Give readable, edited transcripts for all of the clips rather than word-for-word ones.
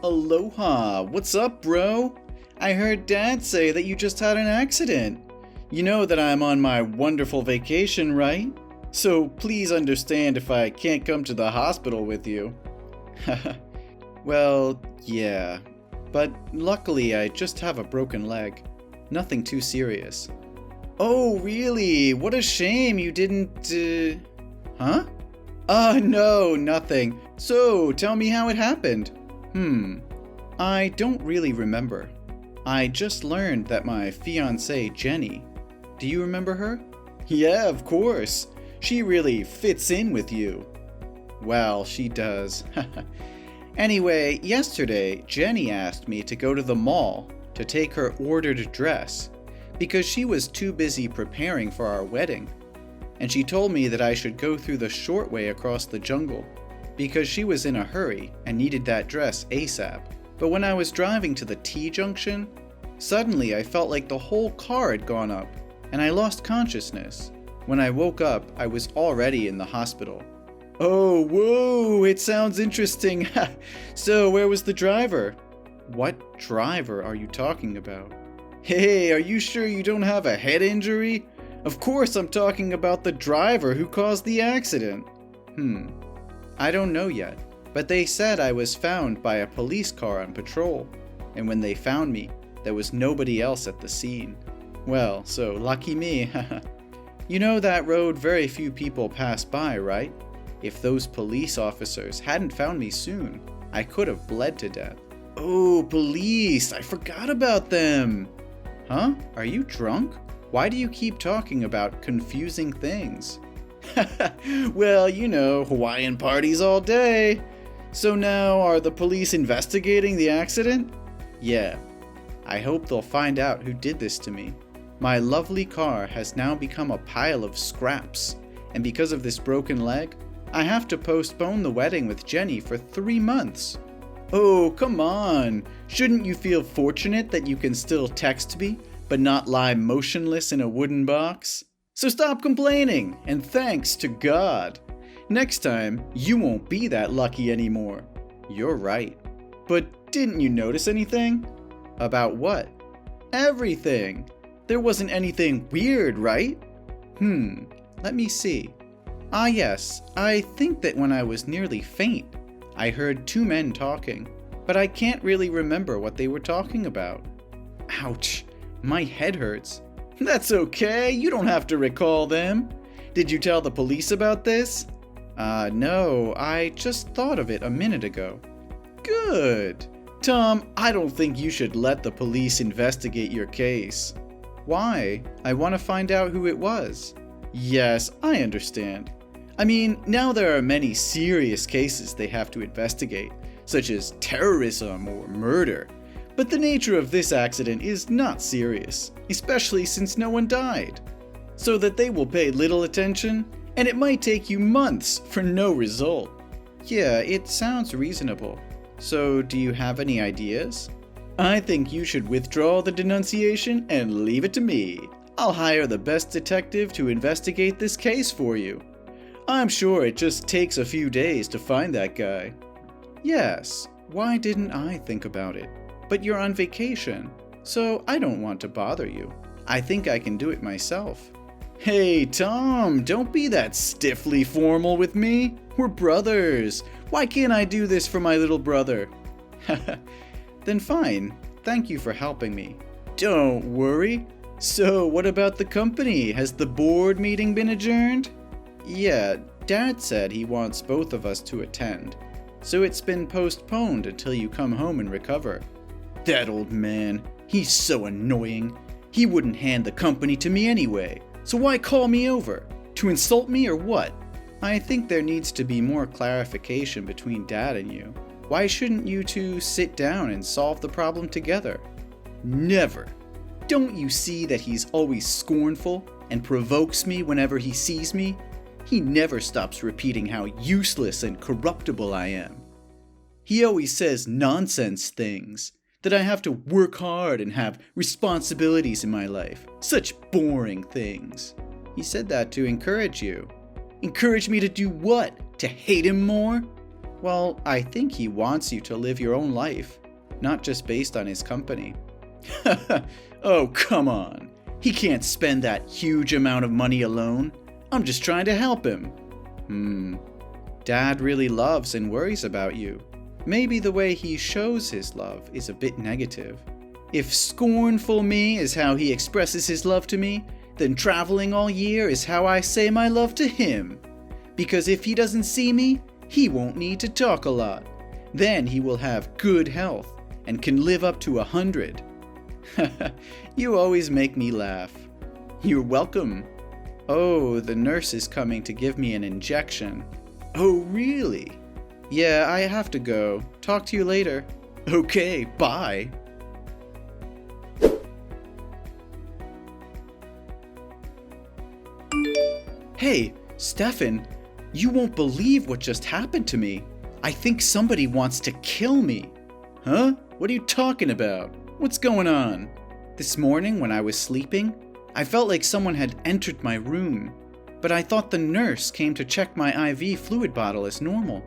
Aloha, what's up, bro? I heard Dad say that you just had an accident. You know that I'm on my wonderful vacation, right? So please understand if I can't come to the hospital with you. Well, yeah. But luckily I just have a broken leg. Nothing too serious. Oh, really? What a shame you didn't, Huh? No, nothing. So, tell me how it happened. I don't really remember. I just learned that my fiancée, Jenny. Do you remember her? Yeah, of course. She really fits in with you. Well, she does. Anyway, yesterday, Jenny asked me to go to the mall to take her ordered dress because she was too busy preparing for our wedding. And she told me that I should go through the short way across the jungle because she was in a hurry and needed that dress ASAP. But when I was driving to the T-junction, suddenly I felt like the whole car had gone up and I lost consciousness. When I woke up, I was already in the hospital. Oh, whoa, it sounds interesting. So where was the driver? What driver are you talking about? Hey, are you sure you don't have a head injury? Of course I'm talking about the driver who caused the accident. I don't know yet, but they said I was found by a police car on patrol, and when they found me, there was nobody else at the scene. Well, so lucky me. You know that road very few people pass by, right? If those police officers hadn't found me soon, I could have bled to death. Oh, police! I forgot about them! Huh? Are you drunk? Why do you keep talking about confusing things? Well, you know, Hawaiian parties all day. So now, are the police investigating the accident? Yeah. I hope they'll find out who did this to me. My lovely car has now become a pile of scraps, and because of this broken leg, I have to postpone the wedding with Jenny for 3 months. Oh, come on! Shouldn't you feel fortunate that you can still text me, but not lie motionless in a wooden box? So stop complaining, and thanks to God. Next time, you won't be that lucky anymore. You're right. But didn't you notice anything? About what? Everything. There wasn't anything weird, right? Let me see. Ah yes, I think that when I was nearly faint, I heard 2 men talking, but I can't really remember what they were talking about. Ouch, my head hurts. That's okay, you don't have to recall them. Did you tell the police about this? No, I just thought of it a minute ago. Good. Tom, I don't think you should let the police investigate your case. Why? I want to find out who it was. Yes, I understand. I mean, now there are many serious cases they have to investigate, such as terrorism or murder. But the nature of this accident is not serious, especially since no one died. So that they will pay little attention, and it might take you months for no result. Yeah, it sounds reasonable. So, do you have any ideas? I think you should withdraw the denunciation and leave it to me. I'll hire the best detective to investigate this case for you. I'm sure it just takes a few days to find that guy. Yes, why didn't I think about it? But you're on vacation, so I don't want to bother you. I think I can do it myself. Hey, Tom, don't be that stiffly formal with me. We're brothers. Why can't I do this for my little brother? Then fine. Thank you for helping me. Don't worry. So, what about the company? Has the board meeting been adjourned? Yeah, Dad said he wants both of us to attend. So it's been postponed until you come home and recover. That old man, he's so annoying. He wouldn't hand the company to me anyway. So why call me over? To insult me or what? I think there needs to be more clarification between Dad and you. Why shouldn't you two sit down and solve the problem together? Never. Don't you see that he's always scornful and provokes me whenever he sees me? He never stops repeating how useless and corruptible I am. He always says nonsense things, that I have to work hard and have responsibilities in my life. Such boring things. He said that to encourage you. Encourage me to do what? To hate him more? Well, I think he wants you to live your own life, not just based on his company. Oh, come on. He can't spend that huge amount of money alone. I'm just trying to help him. Dad really loves and worries about you. Maybe the way he shows his love is a bit negative. If scornful me is how he expresses his love to me, then traveling all year is how I say my love to him. Because if he doesn't see me, he won't need to talk a lot. Then he will have good health and can live up to 100. You always make me laugh. You're welcome. Oh, the nurse is coming to give me an injection. Oh, really? Yeah, I have to go. Talk to you later. Okay, bye. Hey, Stefan, you won't believe what just happened to me. I think somebody wants to kill me. Huh? What are you talking about? What's going on? This morning when I was sleeping, I felt like someone had entered my room, but I thought the nurse came to check my IV fluid bottle as normal.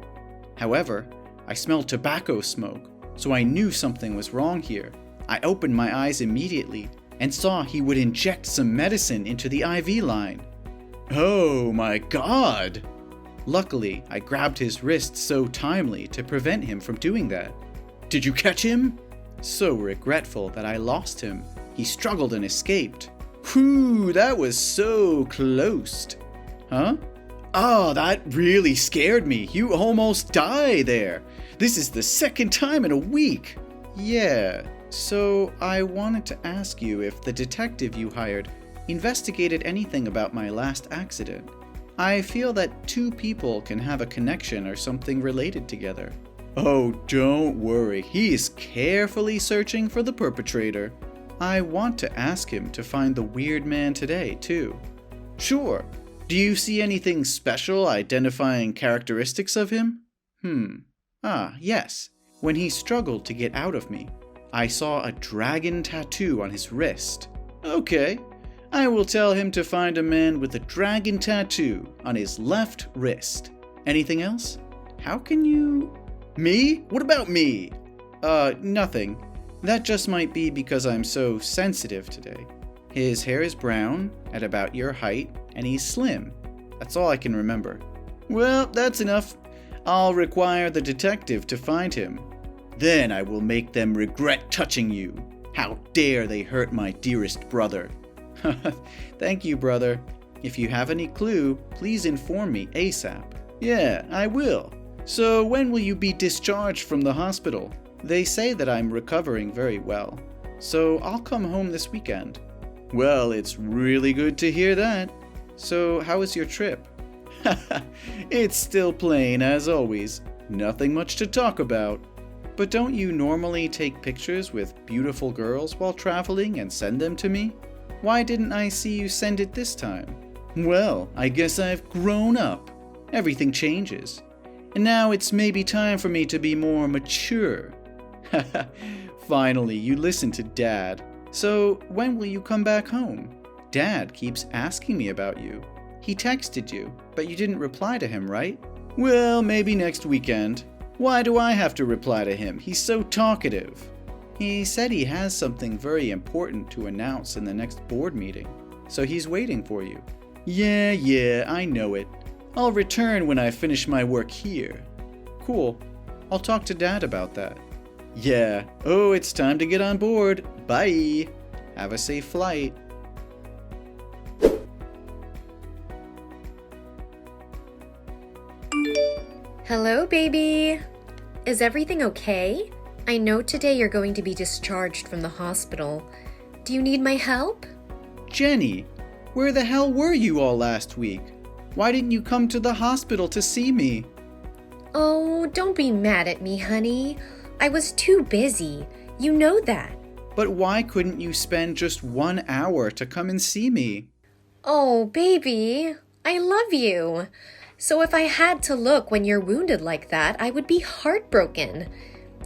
However, I smelled tobacco smoke, so I knew something was wrong here. I opened my eyes immediately and saw he would inject some medicine into the IV line. Oh my God! Luckily, I grabbed his wrist so timely to prevent him from doing that. Did you catch him? So regretful that I lost him. He struggled and escaped. Whew, that was so close. Huh? Oh, that really scared me. You almost died there. This is the second time in a week. Yeah, so I wanted to ask you if the detective you hired investigated anything about my last accident. I feel that two people can have a connection or something related together. Oh, don't worry. He is carefully searching for the perpetrator. I want to ask him to find the weird man today, too. Sure. Do you see anything special identifying characteristics of him? Yes. When he struggled to get out of me, I saw a dragon tattoo on his wrist. Okay. I will tell him to find a man with a dragon tattoo on his left wrist. Anything else? How can you... Me? What about me? Nothing. That just might be because I'm so sensitive today. His hair is brown, at about your height, and he's slim. That's all I can remember. Well, that's enough. I'll require the detective to find him. Then I will make them regret touching you. How dare they hurt my dearest brother. Thank you, brother. If you have any clue, please inform me ASAP. Yeah, I will. So when will you be discharged from the hospital? They say that I'm recovering very well, so I'll come home this weekend. Well, it's really good to hear that. So how was your trip? It's still plain as always. Nothing much to talk about. But don't you normally take pictures with beautiful girls while traveling and send them to me? Why didn't I see you send it this time? Well, I guess I've grown up. Everything changes. And now it's maybe time for me to be more mature. Finally, you listen to Dad. So, when will you come back home? Dad keeps asking me about you. He texted you, but you didn't reply to him, right? Well, maybe next weekend. Why do I have to reply to him? He's so talkative. He said he has something very important to announce in the next board meeting, so he's waiting for you. Yeah, I know it. I'll return when I finish my work here. Cool. I'll talk to Dad about that. Yeah. Oh, it's time to get on board. Bye. Have a safe flight. Hello, baby. Is everything okay? I know today you're going to be discharged from the hospital. Do you need my help? Jenny, where the hell were you all last week? Why didn't you come to the hospital to see me? Oh, don't be mad at me, honey. I was too busy. You know that. But why couldn't you spend just 1 hour to come and see me? Oh, baby, I love you. So if I had to look when you're wounded like that, I would be heartbroken.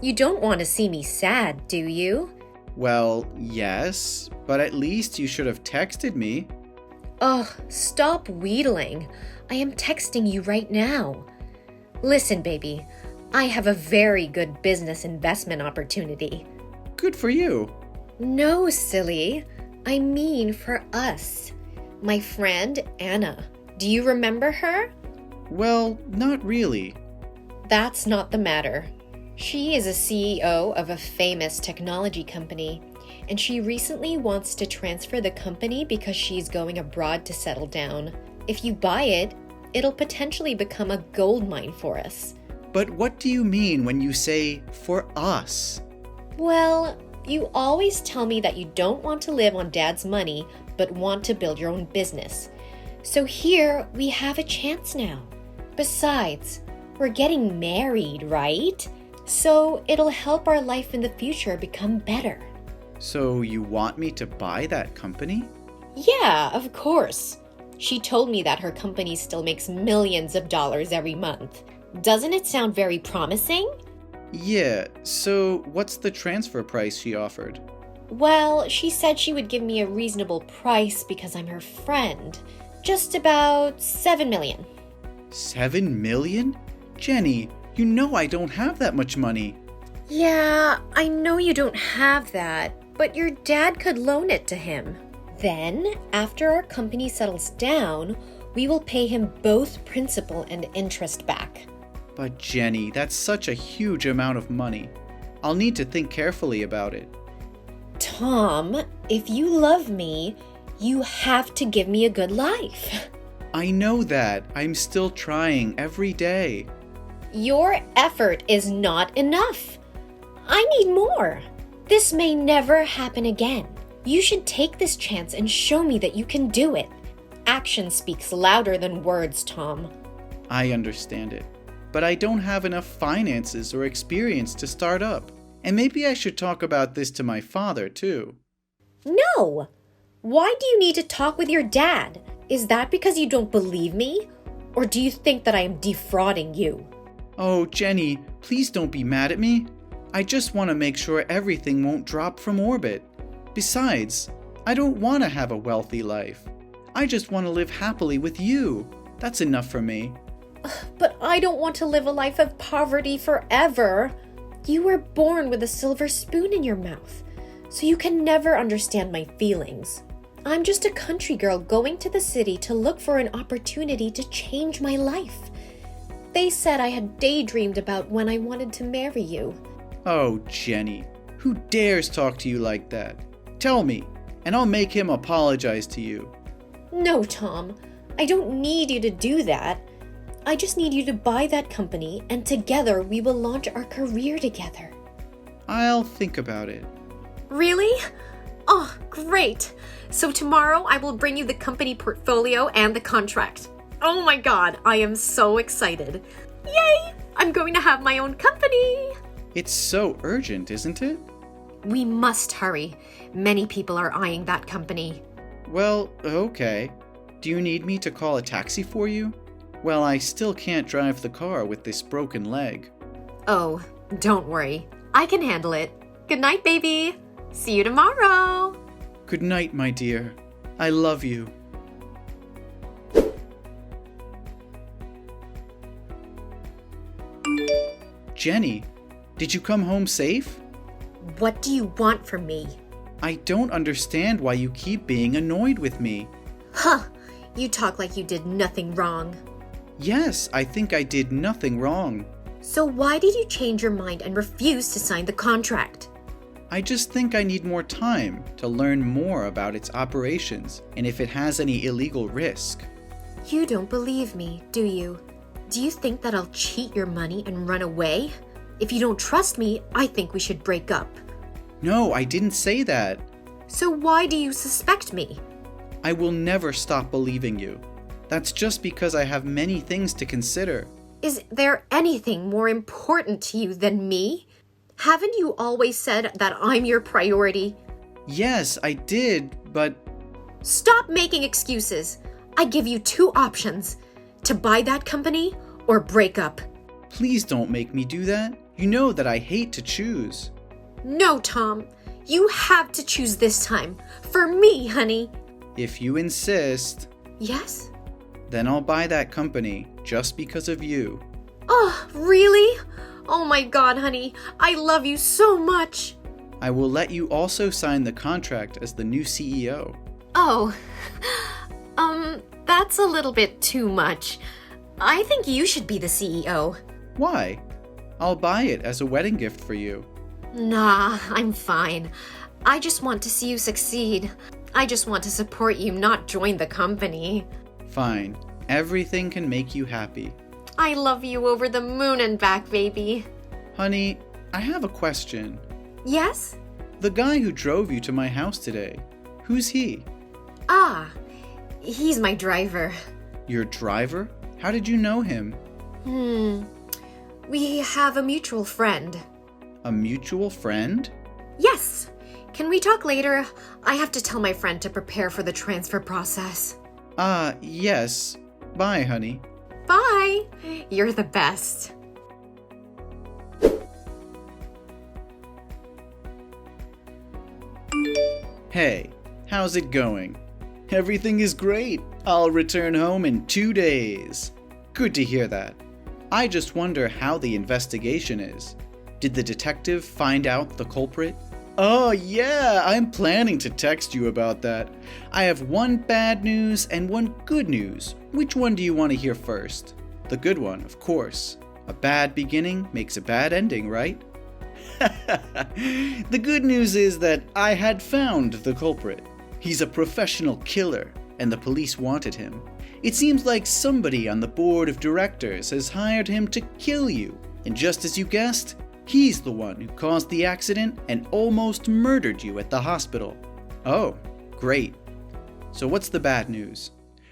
You don't want to see me sad, do you? Well, yes, but at least you should have texted me. Ugh, stop wheedling. I am texting you right now. Listen, baby, I have a very good business investment opportunity. Good for you. No, silly. I mean for us. My friend Anna. Do you remember her? Well, not really. That's not the matter. She is a CEO of a famous technology company, and she recently wants to transfer the company because she's going abroad to settle down. If you buy it, it'll potentially become a gold mine for us. But what do you mean when you say, for us? Well, you always tell me that you don't want to live on Dad's money, but want to build your own business. So here, we have a chance now. Besides, we're getting married, right? So it'll help our life in the future become better. So you want me to buy that company? Yeah, of course. She told me that her company still makes millions of dollars every month. Doesn't it sound very promising? Yeah, so what's the transfer price she offered? Well, she said she would give me a reasonable price because I'm her friend. Just about 7 million. 7 million? Jenny, you know I don't have that much money. Yeah, I know you don't have that, but your dad could loan it to him. Then, after our company settles down, we will pay him both principal and interest back. But Jenny, that's such a huge amount of money. I'll need to think carefully about it. Tom, if you love me, you have to give me a good life. I know that. I'm still trying every day. Your effort is not enough. I need more. This may never happen again. You should take this chance and show me that you can do it. Action speaks louder than words, Tom. I understand it. But I don't have enough finances or experience to start up. And maybe I should talk about this to my father, too. No! Why do you need to talk with your dad? Is that because you don't believe me? Or do you think that I am defrauding you? Oh, Jenny, please don't be mad at me. I just want to make sure everything won't drop from orbit. Besides, I don't want to have a wealthy life. I just want to live happily with you. That's enough for me. But I don't want to live a life of poverty forever. You were born with a silver spoon in your mouth, so you can never understand my feelings. I'm just a country girl going to the city to look for an opportunity to change my life. They said I had daydreamed about when I wanted to marry you. Oh, Jenny, who dares talk to you like that? Tell me, and I'll make him apologize to you. No, Tom, I don't need you to do that. I just need you to buy that company, and together we will launch our career together. I'll think about it. Really? Oh, great. So tomorrow I will bring you the company portfolio and the contract. Oh my God, I am so excited. Yay! I'm going to have my own company. It's so urgent, isn't it? We must hurry. Many people are eyeing that company. Well, okay. Do you need me to call a taxi for you? Well, I still can't drive the car with this broken leg. Oh, don't worry. I can handle it. Good night, baby. See you tomorrow. Good night, my dear. I love you. Jenny, did you come home safe? What do you want from me? I don't understand why you keep being annoyed with me. Huh, you talk like you did nothing wrong. Yes, I think I did nothing wrong. So why did you change your mind and refuse to sign the contract? I just think I need more time to learn more about its operations and if it has any illegal risk. You don't believe me, do you? Do you think that I'll cheat your money and run away? If you don't trust me, I think we should break up. No, I didn't say that. So why do you suspect me? I will never stop believing you. That's just because I have many things to consider. Is there anything more important to you than me? Haven't you always said that I'm your priority? Yes, I did, but... Stop making excuses. I give you two options. To buy that company or break up. Please don't make me do that. You know that I hate to choose. No, Tom. You have to choose this time. For me, honey. If you insist... Yes? Then I'll buy that company just because of you. Oh, really? Oh my god, honey. I love you so much. I will let you also sign the contract as the new CEO. Oh, that's a little bit too much. I think you should be the CEO. Why? I'll buy it as a wedding gift for you. Nah, I'm fine. I just want to see you succeed. I just want to support you, not join the company. Fine. Everything can make you happy. I love you over the moon and back, baby. Honey, I have a question. Yes? The guy who drove you to my house today, who's he? Ah, he's my driver. Your driver? How did you know him? We have a mutual friend. A mutual friend? Yes. Can we talk later? I have to tell my friend to prepare for the transfer process. Yes. Bye, honey. Bye. You're the best. Hey, how's it going? Everything is great. I'll return home in 2 days. Good to hear that. I just wonder how the investigation is. Did the detective find out the culprit? Oh yeah, I'm planning to text you about that. I have one bad news and one good news. Which one do you want to hear first? The good one, of course. A bad beginning makes a bad ending, right? The good news is that I had found the culprit. He's a professional killer, and the police wanted him. It seems like somebody on the board of directors has hired him to kill you. And just as you guessed, he's the one who caused the accident and almost murdered you at the hospital. Oh, great. So what's the bad news?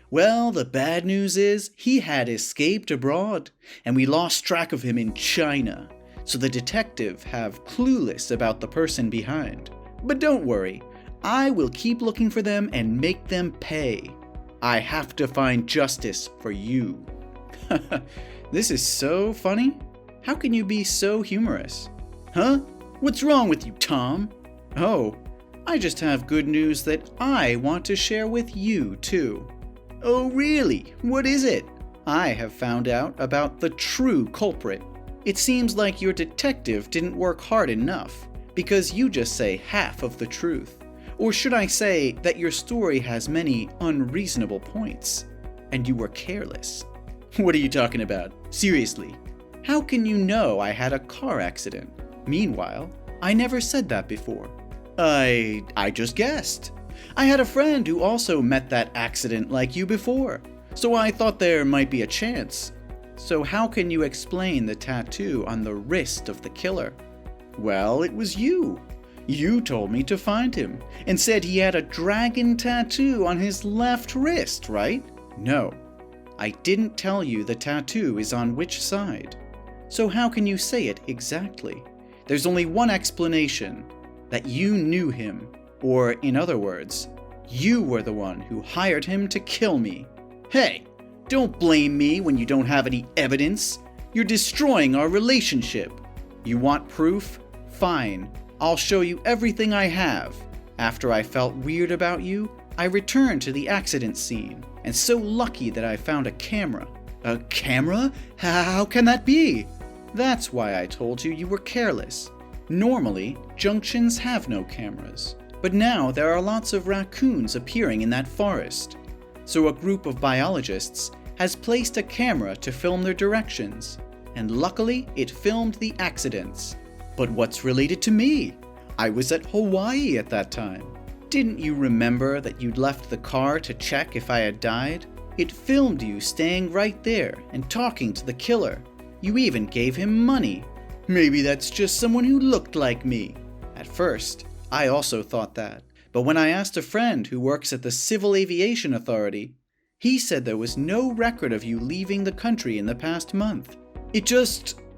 Well, the bad news is he had escaped abroad, and we lost track of him in China. So the detective have clueless about the person behind. But don't worry, I will keep looking for them and make them pay. I have to find justice for you. This is so funny. How can you be so humorous? Huh? What's wrong with you, Tom? Oh, I just have good news that I want to share with you, too. Oh, really? What is it? I have found out about the true culprit. It seems like your detective didn't work hard enough, because you just say half of the truth. Or should I say that your story has many unreasonable points, and you were careless? What are you talking about? Seriously. How can you know I had a car accident? Meanwhile, I never said that before. I just guessed. I had a friend who also met that accident like you before, so I thought there might be a chance. So how can you explain the tattoo on the wrist of the killer? Well, it was you. You told me to find him, and said he had a dragon tattoo on his left wrist, right? No, I didn't tell you the tattoo is on which side. So how can you say it exactly? There's only one explanation, that you knew him, or in other words, you were the one who hired him to kill me. Hey, don't blame me when you don't have any evidence. You're destroying our relationship. You want proof? Fine. I'll show you everything I have. After I felt weird about you, I returned to the accident scene, and so lucky that I found a camera. A camera? How can that be? That's why I told you you were careless. Normally, junctions have no cameras, but now there are lots of raccoons appearing in that forest. So a group of biologists has placed a camera to film their directions, and luckily it filmed the accidents. But what's related to me? I was at Hawaii at that time. Didn't you remember that you'd left the car to check if I had died? It filmed you staying right there and talking to the killer. You even gave him money. Maybe that's just someone who looked like me. At first, I also thought that. But when I asked a friend who works at the Civil Aviation Authority, he said there was no record of you leaving the country in the past month.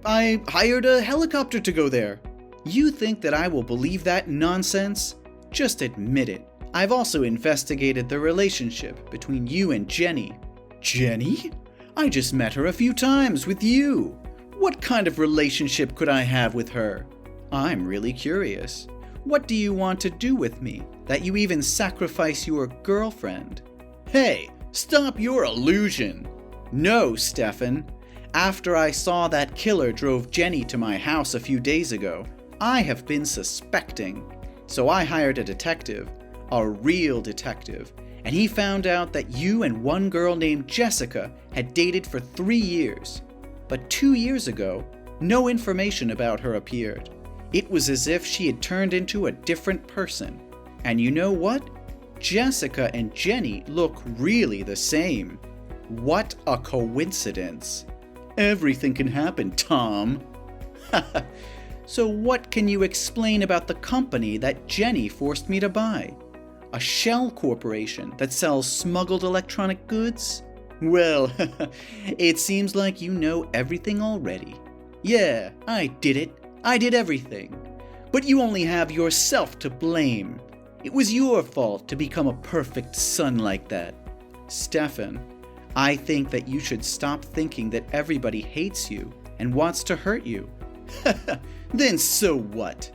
I hired a helicopter to go there. You think that I will believe that nonsense? Just admit it. I've also investigated the relationship between you and Jenny. Jenny? I just met her a few times with you. What kind of relationship could I have with her? I'm really curious. What do you want to do with me, that you even sacrifice your girlfriend? Hey, stop your illusion. No, Stefan. After I saw that killer drove Jenny to my house a few days ago, I have been suspecting. So I hired a detective, a real detective, and he found out that you and one girl named Jessica had dated for 3 years. But 2 years ago, no information about her appeared. It was as if she had turned into a different person. And you know what? Jessica and Jenny look really the same. What a coincidence. Everything can happen, Tom. So what can you explain about the company that Jenny forced me to buy? A shell corporation that sells smuggled electronic goods? Well, it seems like you know everything already. Yeah, I did it. I did everything. But you only have yourself to blame. It was your fault to become a perfect son like that. Stefan, I think that you should stop thinking that everybody hates you and wants to hurt you. Then so what?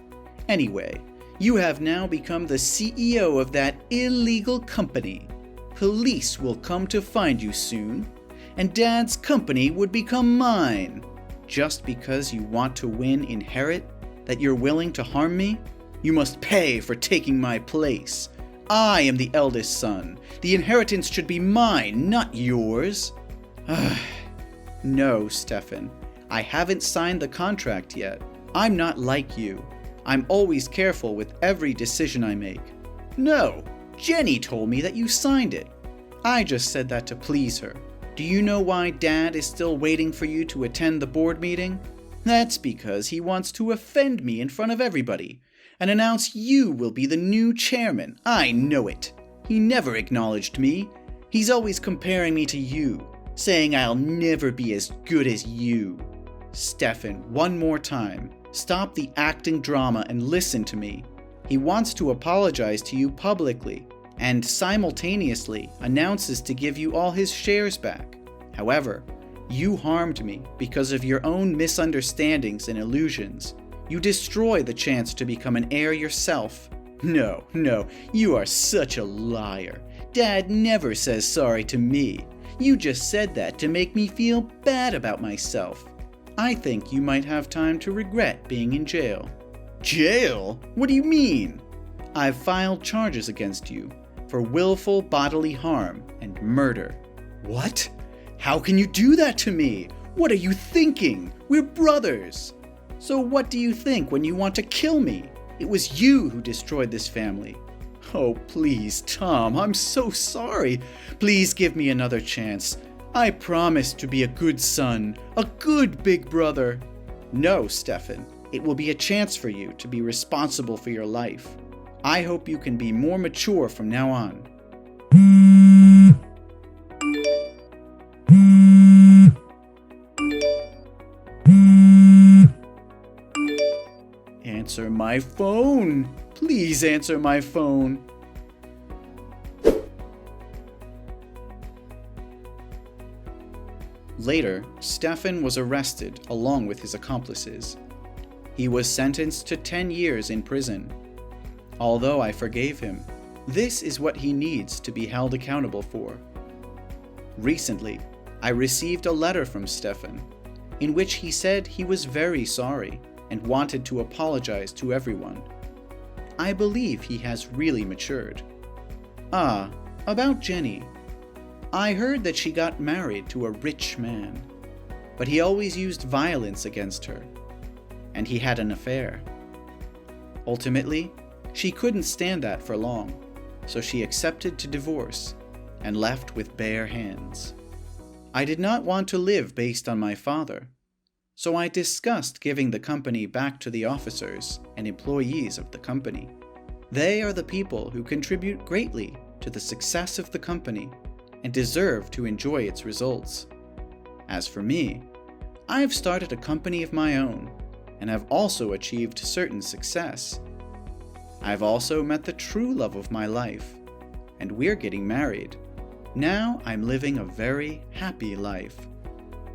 Anyway, you have now become the CEO of that illegal company. Police will come to find you soon, and Dad's company would become mine. Just because you want to win inherit that you're willing to harm me? You must pay for taking my place. I am the eldest son. The inheritance should be mine, not yours. No, Stefan. I haven't signed the contract yet. I'm not like you. I'm always careful with every decision I make. No, Jenny told me that you signed it. I just said that to please her. Do you know why Dad is still waiting for you to attend the board meeting? That's because he wants to offend me in front of everybody and announce you will be the new chairman. I know it. He never acknowledged me. He's always comparing me to you, saying I'll never be as good as you. Stefan, one more time. Stop the acting drama and listen to me. He wants to apologize to you publicly and simultaneously announces to give you all his shares back. However, you harmed me because of your own misunderstandings and illusions. You destroy the chance to become an heir yourself. No, you are such a liar. Dad never says sorry to me. You just said that to make me feel bad about myself. I think you might have time to regret being in jail. Jail? What do you mean? I've filed charges against you for willful bodily harm and murder. What? How can you do that to me? What are you thinking? We're brothers. So what do you think when you want to kill me? It was you who destroyed this family. Oh, please, Tom, I'm so sorry. Please give me another chance. I promise to be a good son, a good big brother. No, Stefan, it will be a chance for you to be responsible for your life. I hope you can be more mature from now on. Answer my phone. Please answer my phone. Later, Stefan was arrested along with his accomplices. He was sentenced to 10 years in prison. Although I forgave him, this is what he needs to be held accountable for. Recently, I received a letter from Stefan, in which he said he was very sorry and wanted to apologize to everyone. I believe he has really matured. About Jenny. I heard that she got married to a rich man, but he always used violence against her, and he had an affair. Ultimately, she couldn't stand that for long, so she accepted to divorce and left with bare hands. I did not want to live based on my father, so I discussed giving the company back to the officers and employees of the company. They are the people who contribute greatly to the success of the company and deserve to enjoy its results. As for me, I have started a company of my own and have also achieved certain success. I've also met the true love of my life, and we're getting married. Now I'm living a very happy life.